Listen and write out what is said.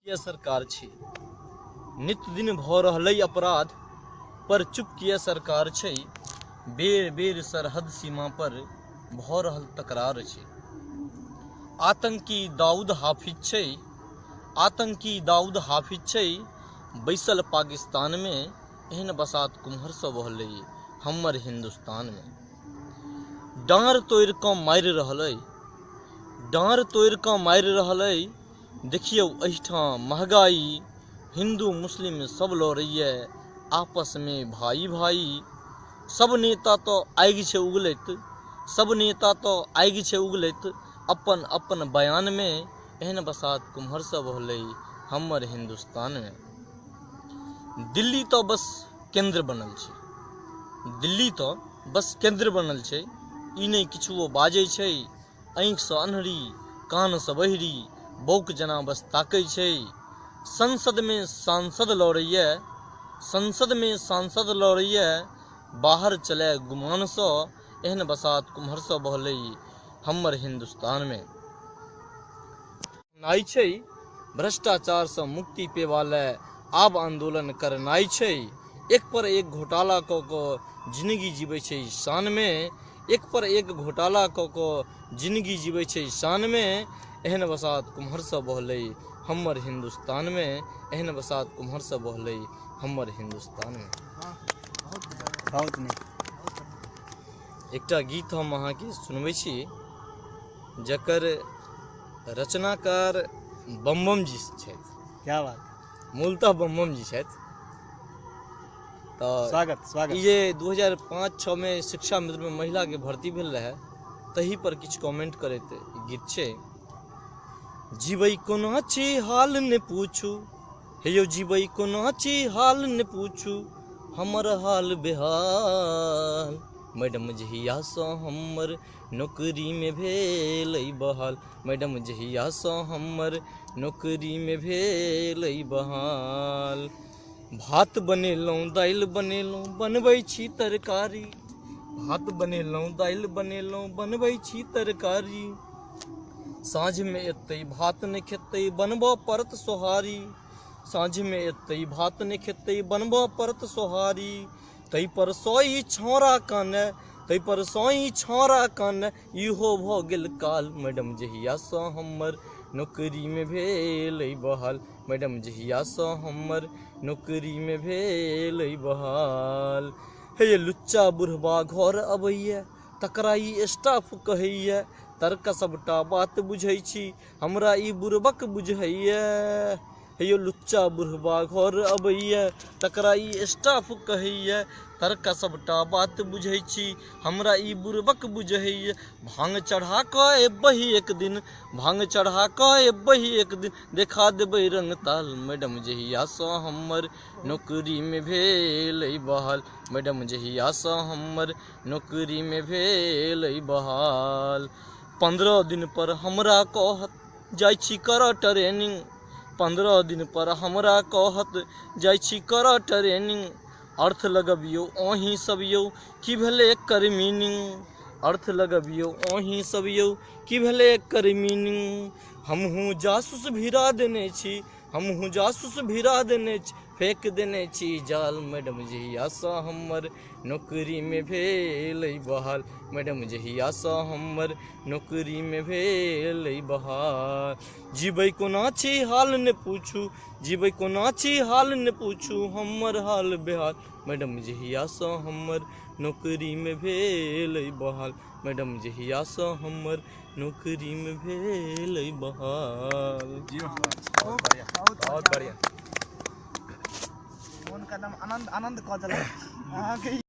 किया सरकार छी नित दिन भ रहलै अपराध पर चुप किया सरकार छै। बेर बेर सरहद सीमा पर भ रहल तकरार छै। आतंकी दाऊद हाफिज छै, आतंकी दाऊद हाफिज छै बैसल पाकिस्तान में। एहन बसात कुम्हर सँ बहलै हमर हिंदुस्तान में। डाँर तोड़ कऽ मारि रहल अइ, डाँर तोड़ कऽ मारि रहल अइ। देखियौ एहिठाम महगाई, हिंदू मुस्लिम सब लड़ैए आपस में भाई भाई। सब नेता तो आगि छै उगलैत, सब नेता तो आगि छै उगलैत अपन अपन बयान में। एहन बसात कुम्हर सँ बहलै हमर हिंदुस्तान में। दिल्ली तो बस केंद्र बनल छै, दिल्ली तो बस केंद्र बनल छै। ई नहीं किछुओ बाजै छै, आँखि सँ अन्हरी कान सँ बहिरी बौक जना बस ताकै छै। संसद में सांसद लड़ैए, संसद में सांसद लड़ैए बाहर चलै गुमान सँ। एहन बसात कुम्हर सँ बहलै हमर हिंदुस्तान में। नाई छै भ्रष्टाचार सँ मुक्ति पेवाले आब आंदोलन करनाई छै। एक पर एक घोटाला क कऽ जिंदगी जीबै छै शान में, एक पर एक घोटाला क कऽ जिंदगी जीबै छै शान में। एहन बसात कुम्हर सँ बहलै हमर हिंदुस्तान में, एहन बसात कुम्हर सँ बहलै हमर हिंदुस्तान में। बहुत नीक। एकटा गीत हम अहाँके सुनबै छी जकर रचनाकार बम जी छथि। क्या बात, मूलतः बम जी छथि। तो स्वागत स्वागत। ये 2005-06 में शिक्षा मित्र में महिला के भर्ती भेल रहे, तही पर किछु कमेंट करैत गीत छै। जीबै कोना छी हाल ने पूछू, हे यौ जीबै कोना छी हाल ने पूछू हमर हाल बेहाल। मैडम जहिया सँ हमर नौकरी में भेलै बहाल, मैडम जहिया सँ हमर नौकरी में भेलै बहाल। भात बनेलहुँ दालि बनेलहुँ बनबै छी तरकारी, भात बनेलहुँ दालि बनेलहुँ बनबै छी तरकारी। साँझ में एतै भात नहि खेतै बनबऽ पड़त सोहारी, साँझ में एतै भात नहि खेतै बनबऽ पड़त सोहारी। तै पर सँ ई छौड़ा काने, तै पर सँ ई छौड़ा काने इहो भऽ गेल काल। मैडम जहिया सँ हमर नौकरी में भेलै बहाल, मैडम जहिया सँ हमर नौकरी में भेलै बहाल। हे लुच्चा बुढ़बा घर अबैए तकरा ई स्टाफ कहैए, तरका सबटा बात बुझै छी हमरा ई बुड़बक बुझैए। हे यौ लुच्चा बुढ़बा घर अबैए तकरा ई स्टाफ कहैए, तरका सबटा बात बुझै छी हमरा ई बुड़बक बुझैए। भांग चढ़ा कऽ एबही एक दिन, भांग चढ़ा कऽ एबही एक दिन देखा देबै रंग ताल। मैडम जहिया सँ हमर नौकरी में भेलै बहाल, मैडम जहिया सँ हमर नौकरी में भेलै बहाल। 15 दिन पर हमरा कहत जाइ छी करऽ ट्रेनिंग, 15 दिन पर हमरा कहत जाइ छी करऽ ट्रेनिंग। अर्थ लगबियौ अहीं सब यौ की भेलै एकर मीनिंग, अर्थ लगबियौ अहीं सब यौ की भेलै एकर मीनिंग। हमहूँ जासूस भिड़ा देने छी, हमहूँ जासूस भिड़ा देने छी फेंक देने छी जाल। मैडम जहिया सँ हमर नौकरी में भेलै बहाल, मैडम जहिया सँ हमर नौकरी में भेलै बहाल। जीबै कोना छी हाल ने पूछू, जीबै कोना छी हाल ने पूछू हमर हाल बेहाल। मैडम जहिया सँ हमर नौकरी में भेलै बहाल, मैडम जहिया सँ हमर नौकरी में भेलै बहाल। बहुत बढ़िया, बहुत बढ़िया। बढ़िया। मोन का नाम आनंद आनंद कऽ देलक अहाँके।